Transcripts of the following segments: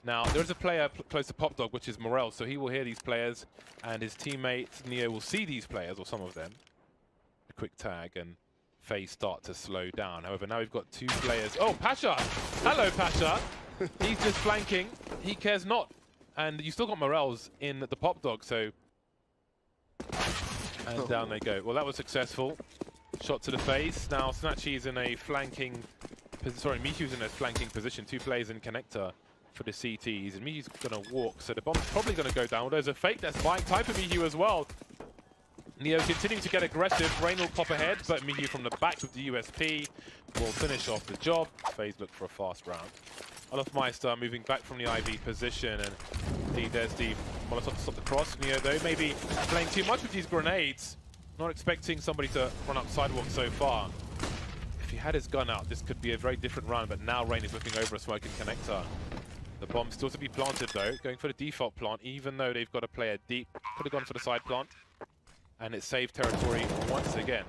Now, there is a player close to Pop Dog, which is Morel, so he will hear these players, and his teammate, Neo, will see these players, or some of them. A quick tag, and FaZe start to slow down. However, now we've got 2 players. Oh, Pasha! Hello, Pasha! He's just flanking. He cares not. And you still got Morels in the Pop Dog, so... And down they go. Well, that was successful. Shot to the face. Now, Snatchy's in a flanking... Sorry, Mihu's in a flanking position. 2 players in connector for the CTs, and Mihu's going to walk, so the bomb's probably going to go down. Well, there's a fake that's buying time for Mihu as well. Neo continuing to get aggressive. Rain will pop ahead, but Mihu from the back with the USP will finish off the job. FaZe look for a fast round. Olofmeister moving back from the IV position, and indeed there's the Molotov to stop the cross. Neo, though, maybe playing too much with these grenades. Not expecting somebody to run up sidewalk so far. If he had his gun out, this could be a very different round, but now Rain is looking over a smoking connector. The bomb still to be planted, though. Going for the default plant, even though they've got a player deep. Could have gone for the side plant. And it's saved territory once again.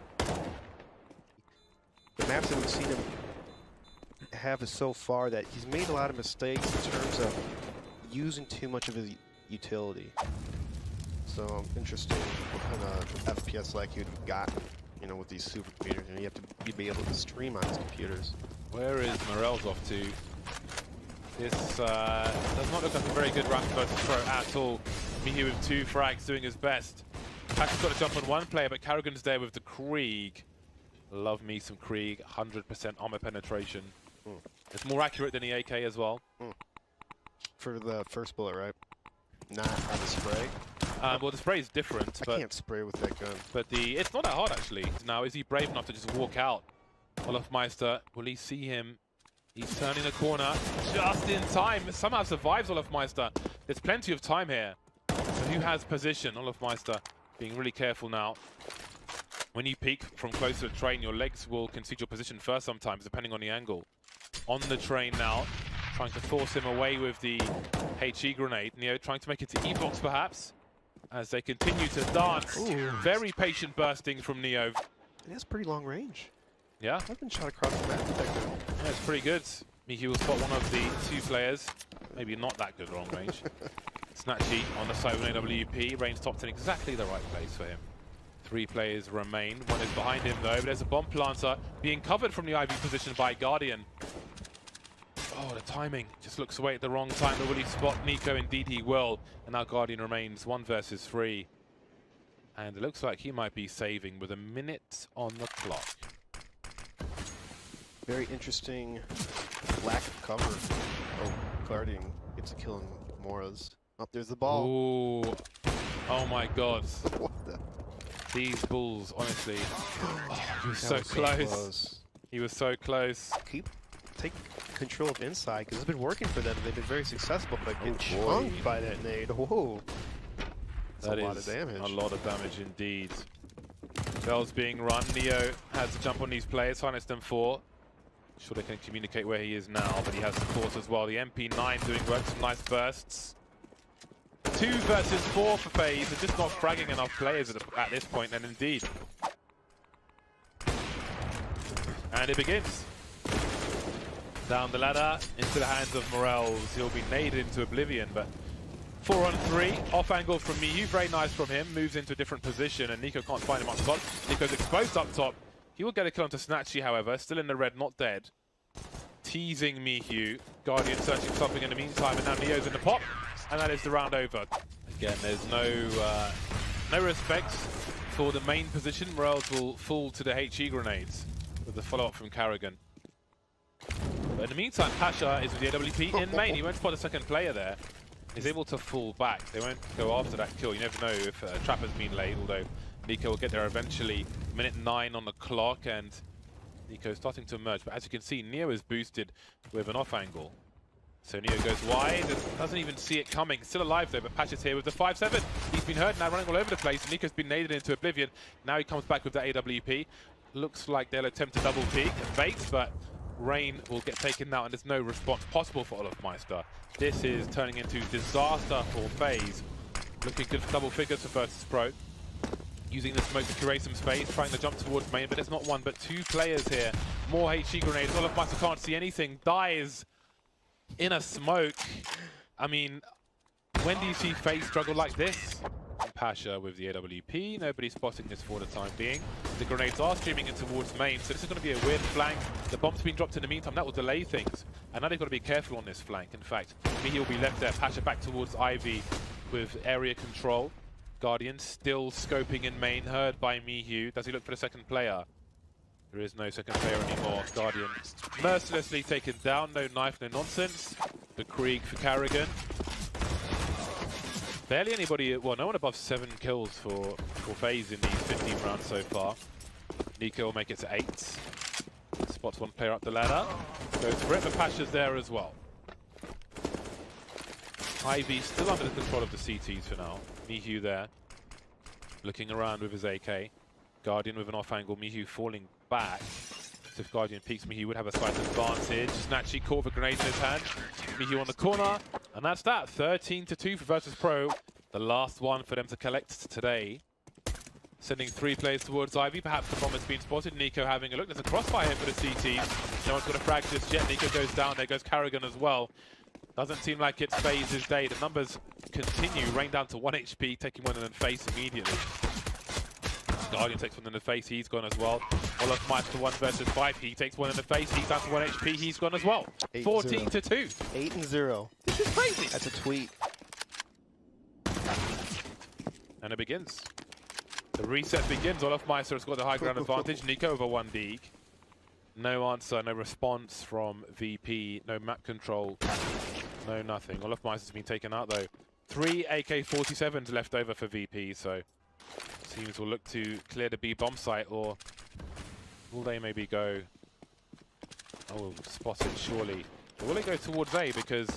The maps that we've seen him have is so far that he's made a lot of mistakes in terms of using too much of his utility. So interesting what kind of FPS like you'd got, you know, with these supercomputers, and you have to be able to stream on these computers. Where is Morels off to? This does not look like a very good round for Virtus.pro at all. Mihu with 2 frags doing his best. Patrick's got to jump on 1 player, but Karrigan's there with the Krieg. Love me some Krieg, 100% armor penetration. It's more accurate than the AK as well. For the first bullet, right? Not on the spray. Well, the spray is different. I can't spray with that gun. But it's not that hard, actually. Now, is he brave enough to just walk out? Olofmeister, will he see him? He's turning the corner just in time. Somehow survives Olofmeister. There's plenty of time here. So who has position? Olofmeister being really careful now. When you peek from close to the train, your legs will concede your position first sometimes, depending on the angle. On the train now, trying to force him away with the HE grenade. Neo trying to make it to E-box, perhaps, as they continue to dance. Ooh. Very patient bursting from Neo. It has pretty long range. Yeah. I've been shot across the map with that gun. Yeah, it's pretty good. Mihu will spot one of the 2 players. Maybe not that good long range. Snatchy on the side with an AWP. Rain stopped in exactly the right place for him. 3 players remain. 1 is behind him, though. But there's a bomb planter being covered from the IV position by Guardian. Oh, the timing. Just looks away at the wrong time. But will he spot Nico? Indeed he will. And now Guardian remains 1 versus 3. And it looks like he might be saving with a minute on the clock. Very interesting lack of cover. Oh, Guardian gets a kill on Moras. Oh, there's the ball. Ooh. Oh my god. What the? These bulls, honestly. Oh, he was so close. He was so close. Take control of inside, because it's been working for them. They've been very successful, but get chunked by that nade. Whoa. That's a lot of damage. A lot of damage indeed. Bell's being run. Neo has to jump on these players. Finest them 4. Sure they can communicate where he is now, but he has the force as well. The MP9 doing work, some nice bursts. 2 versus 4 for FaZe. They're just not fragging enough players at this point, and indeed. And it begins. Down the ladder, into the hands of Morels. He'll be naded into oblivion, but 4 on 3. Off angle from Mihu, very nice from him. Moves into a different position, and Nico can't find him up top. Nico's exposed up top. He will get a kill onto Snatchy, however. Still in the red, not dead. Teasing Mihu. Guardian searching something in the meantime, and now Neo's in the pop. And that is the round over. Again, there's no respect for the main position. Morels will fall to the HE grenades with the follow-up from Karrigan. But in the meantime, Pasha is with the AWP in main. He won't spot a second player there. He's able to fall back. They won't go after that kill. You never know if a trap has been laid, although Nico will get there eventually. Minute 9 on the clock, and Nico starting to emerge. But as you can see, Neo is boosted with an off angle. So Neo goes wide, and doesn't even see it coming. Still alive though, but Pasha's here with the 5-7. He's been hurt now, running all over the place. Nico's been naded into oblivion. Now he comes back with the AWP. Looks like they'll attempt a double peek and bait, but Rain will get taken now, and there's no response possible for Olofmeister. This is turning into disaster for FaZe. Looking good for double figures for Virtus.pro. Using the smoke to curate some space, trying to jump towards main, but there's not 1 but 2 players here. More HE grenades. Olofmeister can't see anything. Dies in a smoke. I mean, when do you see FaZe struggle like this? Pasha with the AWP, nobody spotting this for the time being. The grenades are streaming in towards main, so this is going to be a weird flank. The bomb's been dropped in the meantime, that will delay things. And now they've got to be careful on this flank. In fact, Mihi will be left there, Pasha back towards Ivy with area control. Guardian still scoping in main, heard by Mihi. Does he look for the second player? There is no second player anymore. Guardian mercilessly taken down, no knife, no nonsense. The Krieg for Carrigan. Barely anybody, well, no one above 7 kills for FaZe in these 15 rounds so far. Nico will make it to 8. Spots one player up the ladder. Goes for it, but Pasha's there as well. Ivy still under the control of the CTs for now. Mihu there, looking around with his AK. Guardian with an off angle, Mihu falling back. So if Guardian peeks, Mihu would have a slight advantage. Snatchy caught the grenade in his hand. Mihu on the corner, and that's that. 13-2 for Virtus.pro. The last one for them to collect today. Sending 3 players towards Ivy. Perhaps the bomb has been spotted. Nico having a look. There's a crossfire here for the CTs. No one's got a frag just yet. Nico goes down. There goes Carrigan as well. Doesn't seem like it's FaZe's day. The numbers continue. Rain down to 1 HP, taking one in the face immediately. Guardian takes one in the face, he's gone as well. Olaf Meister 1 versus 5, he takes one in the face, he's down to 1 HP, he's gone as well. 14-2. 8-0. This is crazy. That's a tweet. And it begins. The reset begins. Olaf Meister has got the high ground advantage. Nico over 1 Deeg. No answer, no response from VP, no map control, no nothing. Olaf Meister's been taken out though. 3 AK-47s left over for VP, so teams will look to clear the B bomb site, or will they maybe go, oh, spotted surely. Or will they go towards A, because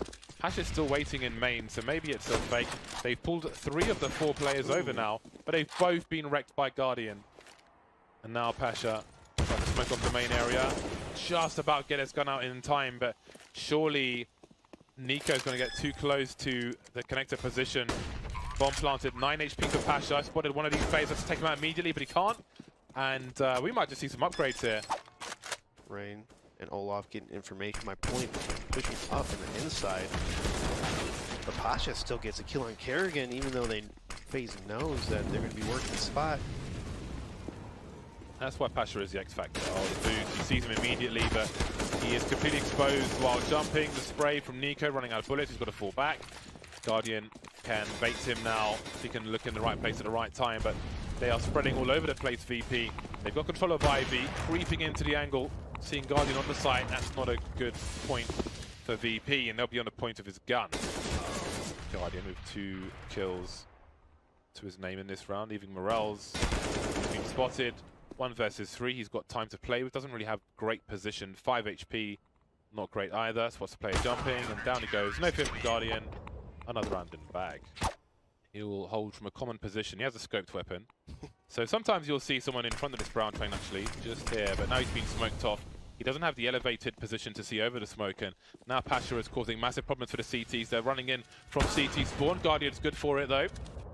Hash is still waiting in main, so maybe it's a fake. They've pulled 3 of the 4 players over now, but they've both been wrecked by Guardian. And now Pasha trying to smoke off the main area. Just about get his gun out in time, but surely Nico's going to get too close to the connector position. Bomb planted, 9 HP for Pasha. I spotted one of these FaZe, let's take him out immediately, but he can't. And we might just see some upgrades here. Rain and Olaf getting information. My point, pushing up in the inside. But Pasha still gets a kill on Kerrigan, even though FaZe knows that they're going to be working the spot. That's why Pasha is the X Factor. Oh, the boost, he sees him immediately, but he is completely exposed while jumping. The spray from Nico running out of bullets, he's got to fall back. Guardian can bait him now. He can look in the right place at the right time, but they are spreading all over the place, VP. They've got control of Ivy, creeping into the angle, seeing Guardian on the site. That's not a good point for VP, and they'll be on the point of his gun. Guardian with 2 kills to his name in this round, leaving Morels. He's been spotted. 1 versus 3, he's got time to play with, doesn't really have great position. 5 HP, not great either. Spots the player jumping, and down he goes. No fear from Guardian. Another round in the bag. He will hold from a common position. He has a scoped weapon. So sometimes you'll see someone in front of this brown train actually, just here, but now he's been smoked off. He doesn't have the elevated position to see over the smoke, and now Pasha is causing massive problems for the CTs. They're running in from CT spawn. Guardian's good for it though.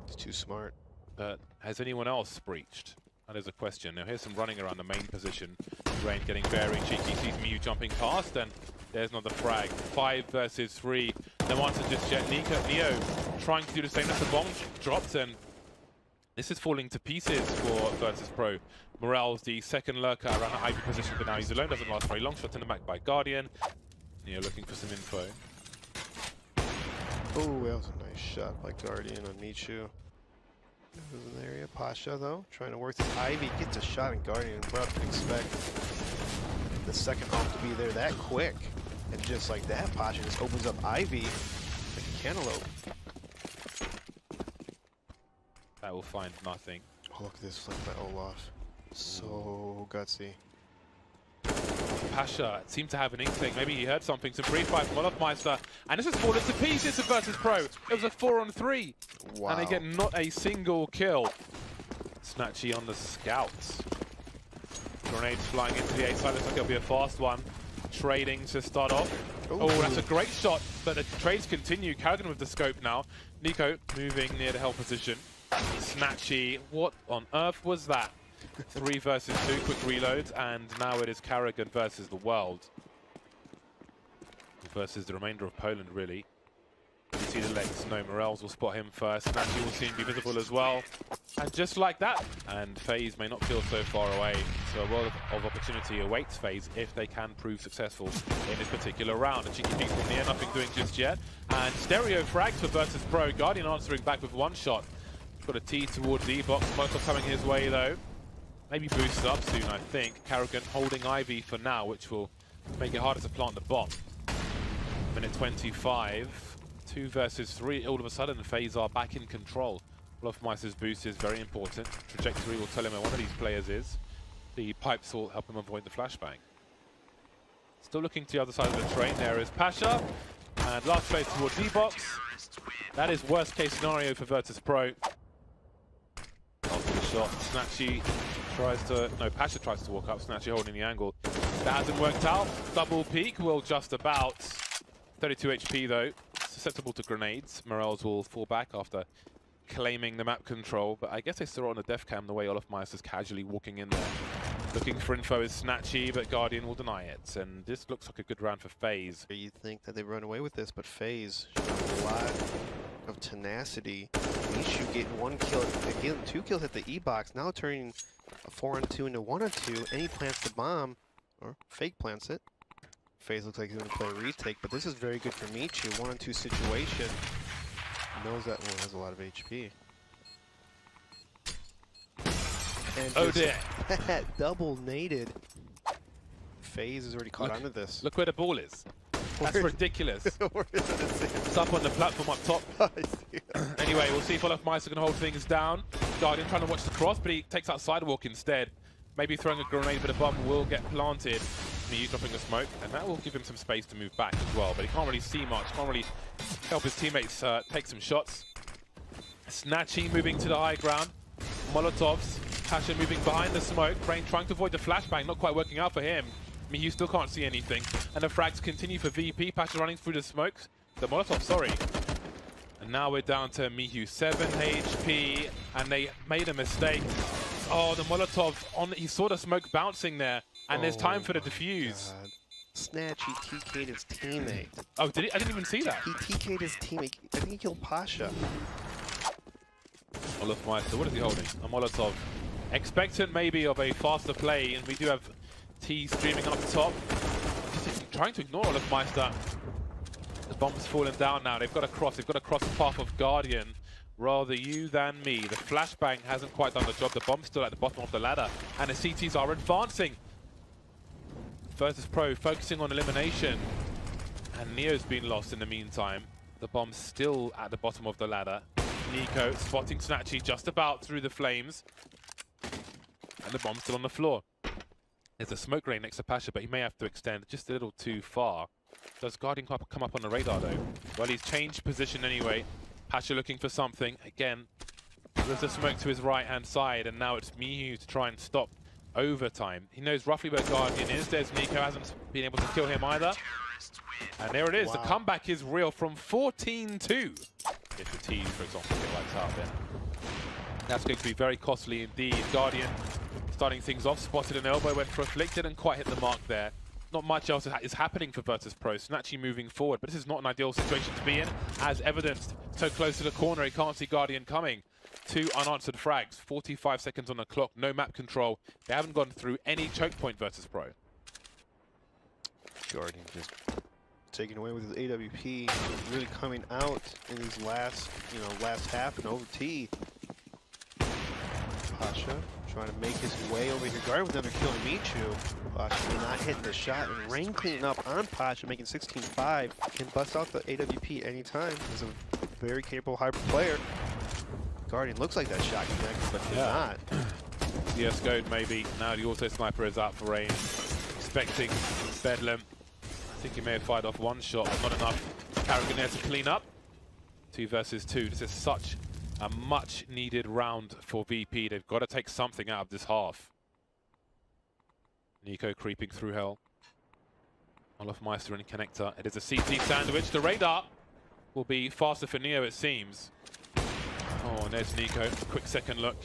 It's too smart. But has anyone else breached? That is a question. Now here's some running around the main position. Rain getting very cheeky, sees Miu jumping past, and there's another frag. 5 versus 3. No answer just yet. Neo trying to do the same as the bomb dropped, and this is falling to pieces for Virtus.pro. Morels, the second lurker around the Ivy position, but now he's alone. Doesn't last very long. Shot in the back by Guardian. Neo looking for some info. Oh, that was a nice shot by Guardian on Michu. It was an area. Pasha, though, trying to work this Ivy. Gets a shot in Guardian. What I could expect the second home to be there that quick. And just like that, Pasha just opens up Ivy like a cantaloupe. That will find nothing. Oh, look at this flick by Olaf. So gutsy. Pasha seemed to have an inkling. Maybe he heard something. Some free fire from Olaf Meister. And this has fallen to pieces of Virtus.pro. It was a 4-on-3. Wow. And they get not a single kill. Snatchy on the scouts. Grenades flying into the A side. Looks like it'll be a fast one. Trading to start off. Ooh. Oh, that's a great shot. But the trades continue. Carrigan with the scope now. Nico moving near the hell position. Snatchy. What on earth was that? 3 versus 2, quick reloads, and now it is Carrigan versus the world. Versus the remainder of Poland, really. You see the legs. No, Morels will spot him first. Snatchy will soon be visible as well. And just like that, and FaZe may not feel so far away. So a world of opportunity awaits FaZe if they can prove successful in this particular round. A cheeky peek from near, nothing doing just yet. And stereo frags for Virtus.pro. Guardian answering back with one shot. Got a T towards E-box. Molotov coming his way though. Maybe boosts up soon, I think. Karrigan holding Ivy for now, which will make it harder to plant the bomb. Minute 25. 2 versus 3. All of a sudden, FaZe are back in control. Olofmeister's boost is very important. Trajectory will tell him where one of these players is. The pipes will help him avoid the flashbang. Still looking to the other side of the train. There is Pasha. And last place towards E-box. That is worst case scenario for Virtus.pro. After the shot, Snatchy tries to... No, Pasha tries to walk up. Snatchy holding the angle. That hasn't worked out. Double peak will just about. 32 HP though. Susceptible to grenades. Morels will fall back after claiming the map control, but I guess they saw it on the def cam the way Olofmeister's casually walking in there. Looking for info is Snatchy, but Guardian will deny it, and this looks like a good round for FaZe. You think that they run away with this, but FaZe showed a lot of tenacity. Mishu getting 1 kill, getting 2 kills at the E-box, now turning a 4-on-2 into 1-on-2, and he plants the bomb, or fake plants it. FaZe looks like he's going to play a retake, but this is very good for Michu. 1-on-2 situation. Knows that one has a lot of HP. And oh dear. Double naded. FaZe is already caught onto this. Look where the ball is. That's ridiculous. It's up on the platform up top. Anyway, we'll see if Olofmeister can hold things down. Guardian trying to watch the cross, but he takes out sidewalk instead. Maybe throwing a grenade, but the bomb will get planted. He's dropping the smoke, and that will give him some space to move back as well. But he can't really see much, can't really help his teammates take some shots. Snatchy moving to the high ground. Molotovs. Pasha moving behind the smoke. Brain trying to avoid the flashbang, not quite working out for him. Miyu still can't see anything. And the frags continue for VP. Pasha running through the smokes. The Molotov, sorry. And now we're down to Miyu, 7 HP, and they made a mistake. Oh, the Molotov, he saw the smoke bouncing there, and there's time for the defuse. God. Snatchy TK'd his teammate. Oh, did he? I didn't even see that. He TK'd his teammate. I think he killed Pasha. Olofmeister, what is he holding? A Molotov. Expectant maybe of a faster play, and we do have T streaming up top. Just trying to ignore Olofmeister. The bomb's fallen down now. They've got to cross the path of Guardian. Rather you than me. The flashbang hasn't quite done the job. The bomb's still at the bottom of the ladder, and the CTs are advancing. Virtus.pro focusing on elimination, and Neo's been lost in the meantime. The bomb's still at the bottom of the ladder. Nico spotting Snatchy just about through the flames, and the bomb's still on the floor. There's a smoke grenade next to Pasha, but he may have to extend just a little too far. Does Guardian come up on the radar though? Well, he's changed position anyway. Pasha looking for something. Again, there's a smoke to his right-hand side, and now it's Miyu to try and stop overtime. He knows roughly where Guardian is. There's Nico, hasn't been able to kill him either. And there it is. Wow. The comeback is real from 14-2. If the T's, for example, get lights out, then that's going to be very costly indeed. Guardian starting things off, spotted an elbow, went for a flick, didn't quite hit the mark there. Not much else is happening for Virtus.pro. Snatchy moving forward, but this is not an ideal situation to be in, as evidenced. So close to the corner, he can't see Guardian coming. 2 unanswered frags, 45 seconds on the clock, no map control. They haven't gone through any choke point, Virtus.pro. Guardian just taking away with his AWP, really coming out in these last half and OT. Pasha trying to make his way over here. Guardian with another kill on Michu. Pasha not hitting the shot, and rain cleaning up on Pasha, making 16-5. Can bust out the AWP anytime. He's a very capable hybrid player. Guardian looks like that shot connected, but did not. CSGO maybe. Now the auto sniper is out for rain. Expecting Bedlam. I think he may have fired off one shot, but not enough. Karrigan there to clean up. 2 versus 2. This is such a much needed round for VP. They've got to take something out of this half. Nico creeping through hell. Olofmeister and Connector. It is a CT sandwich. The radar will be faster for Neo, it seems. Oh, and there's Nico. Quick second look.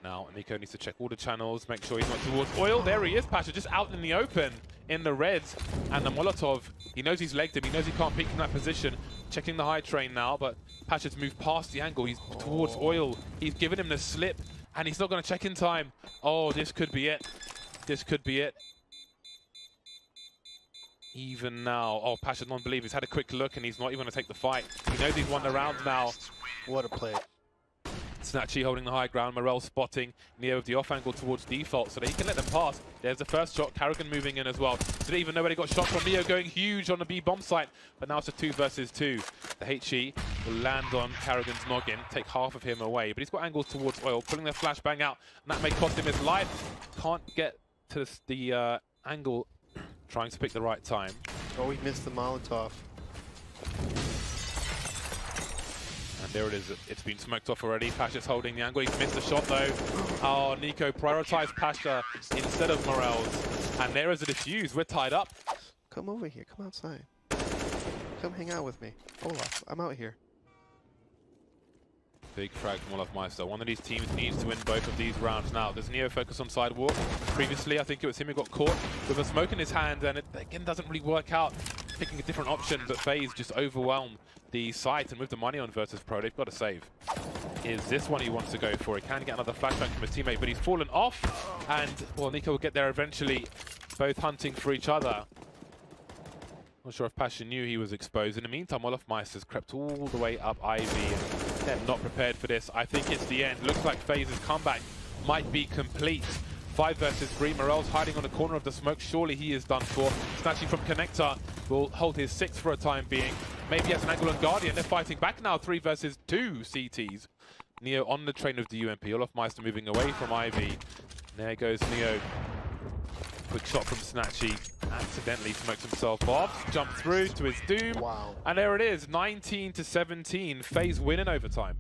Now, Nico needs to check all the channels, make sure he's not towards oil. There he is, Pasha, just out in the open in the reds. And the Molotov, he knows he's legged him. He knows he can't peek from that position. checking the high train now, but Pasha's moved past the angle. He's towards Oil. He's given him the slip, and he's not going to check in time. Oh, this could be it. This could be it. Even now, oh, Pasha's non-believer. He's had a quick look, and he's not even going to take the fight. He knows he's won the round now. What a play. Snatchy holding the high ground, Morel spotting Neo with the off angle towards default so that he can let them pass. There's the first shot, Karrigan moving in as well. Didn't even know where he got shot from. Neo going huge on the B bomb site, but now it's a 2 versus 2. The HE will land on Karrigan's noggin, take half of him away, but he's got angles towards Oil, pulling their flashbang out, and that may cost him his life. Can't get to the angle, trying to pick the right time. Oh, he missed the Molotov. And there it is. It's been smoked off already. Pasha's holding the angle. He's missed the shot though. Oh, Nico prioritized Pasha instead of Morels. And there is a defuse. We're tied up. Come over here. Come outside. Come hang out with me. Olaf, I'm out here. Big frag from Olaf Meister. One of these teams needs to win both of these rounds now. Does Neo focus on sidewalk? Previously, I think it was him who got caught with a smoke in his hand, and it again doesn't really work out. Picking a different option, but FaZe just overwhelmed the site, and with the money on Virtus.pro, they've got to save. Is this one he wants to go for? He can get another flashback from his teammate, but he's fallen off, and well, Nico will get there eventually, both hunting for each other. Not sure if Pasha knew he was exposed. In the meantime, Olaf Meister's crept all the way up Ivy. They're not prepared for this. I think it's the end. Looks like FaZe's comeback might be complete. 5 versus 3. Morel's hiding on the corner of the smoke. Surely he is done for. Snatchy from Connector will hold his 6 for a time being. Maybe he has an angle on Guardian. They're fighting back now. 3 versus 2 CTs. Neo on the train of the UMP. Olaf Meister moving away from Ivy. There goes Neo. Quick shot from Snatchy. Accidentally smokes himself off. Jump through to his doom. Wow. And there it is. 19 to 17. FaZe win in overtime.